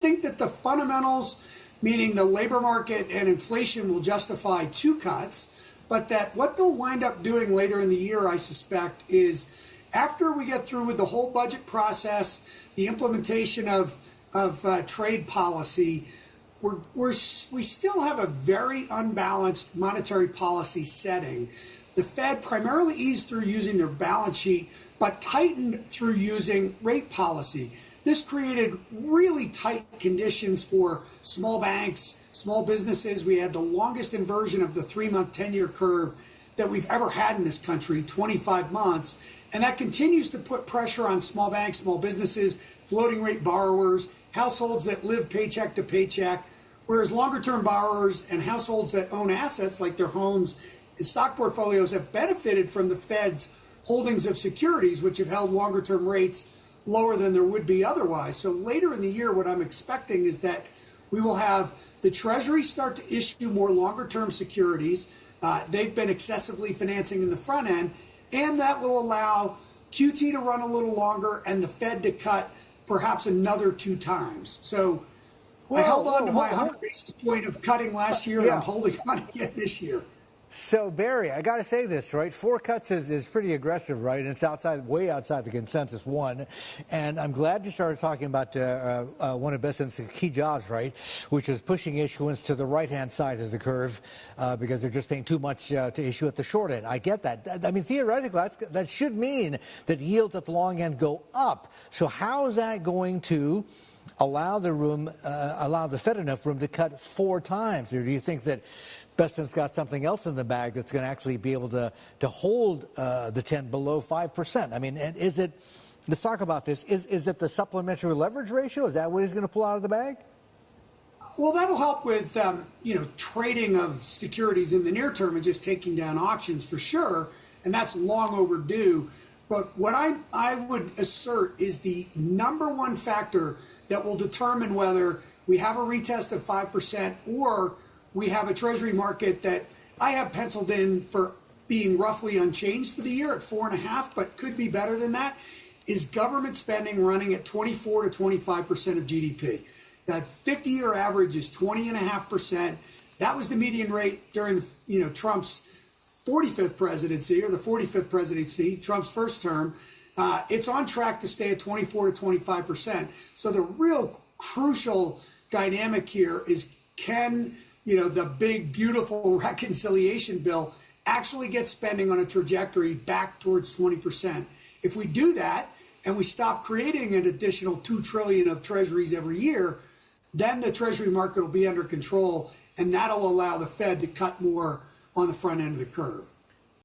think that the fundamentals, meaning the labor market and inflation, will justify 2 cuts, but that what they'll wind up doing later in the year, I suspect, is after we get through with the whole budget process, the implementation of trade policy, we still have a very unbalanced monetary policy setting. The Fed primarily eased through using their balance sheet, but tightened through using rate policy. This created really tight conditions for small banks, small businesses. We had the longest inversion of the 3-month 10-year curve that we've ever had in this country, 25 months. And that continues to put pressure on small banks, small businesses, floating rate borrowers, households that live paycheck to paycheck, whereas longer term borrowers and households that own assets like their homes and stock portfolios have benefited from the Fed's holdings of securities, which have held longer term rates lower than there would be otherwise. So later in the year, what I'm expecting is that we will have the Treasury start to issue more longer term securities. They've been excessively financing in the front end, and that will allow QT to run a little longer and the Fed to cut perhaps another 2 times. So I held on to my 100 basis point of cutting last year, and I'm holding on again this year. So, Barry, I got to say this, right? 4 cuts is pretty aggressive, right? And it's way outside the consensus one. And I'm glad you started talking about one of Besant's key jobs, right? Which is pushing issuance to the right-hand side of the curve because they're just paying too much to issue at the short end. I get that. I mean, theoretically, that should mean that yields at the long end go up. So how is that going to allow the Fed enough room to cut 4 times? Or do you think that Besant's got something else in the bag that's going to actually be able to hold the 10 below 5%? I mean, and is it, let's talk about this, is it the supplementary leverage ratio? Is that what he's going to pull out of the bag? Well, that'll help with, trading of securities in the near term and just taking down auctions for sure. And that's long overdue. But what I would assert is the number one factor that will determine whether we have a retest of 5% or we have a Treasury market that I have penciled in for being roughly unchanged for the year at 4.5%, but could be better than that, is government spending running at 24 to 25% of GDP. That 50-year average is 20.5%. That was the median rate during Trump's 45th presidency, or the 45th presidency, Trump's first term. It's on track to stay at 24 to 25%. So the real crucial dynamic here is, can the big, beautiful reconciliation bill actually get spending on a trajectory back towards 20%? If we do that and we stop creating an additional $2 trillion of treasuries every year, then the Treasury market will be under control, and that'll allow the Fed to cut more on the front end of the curve.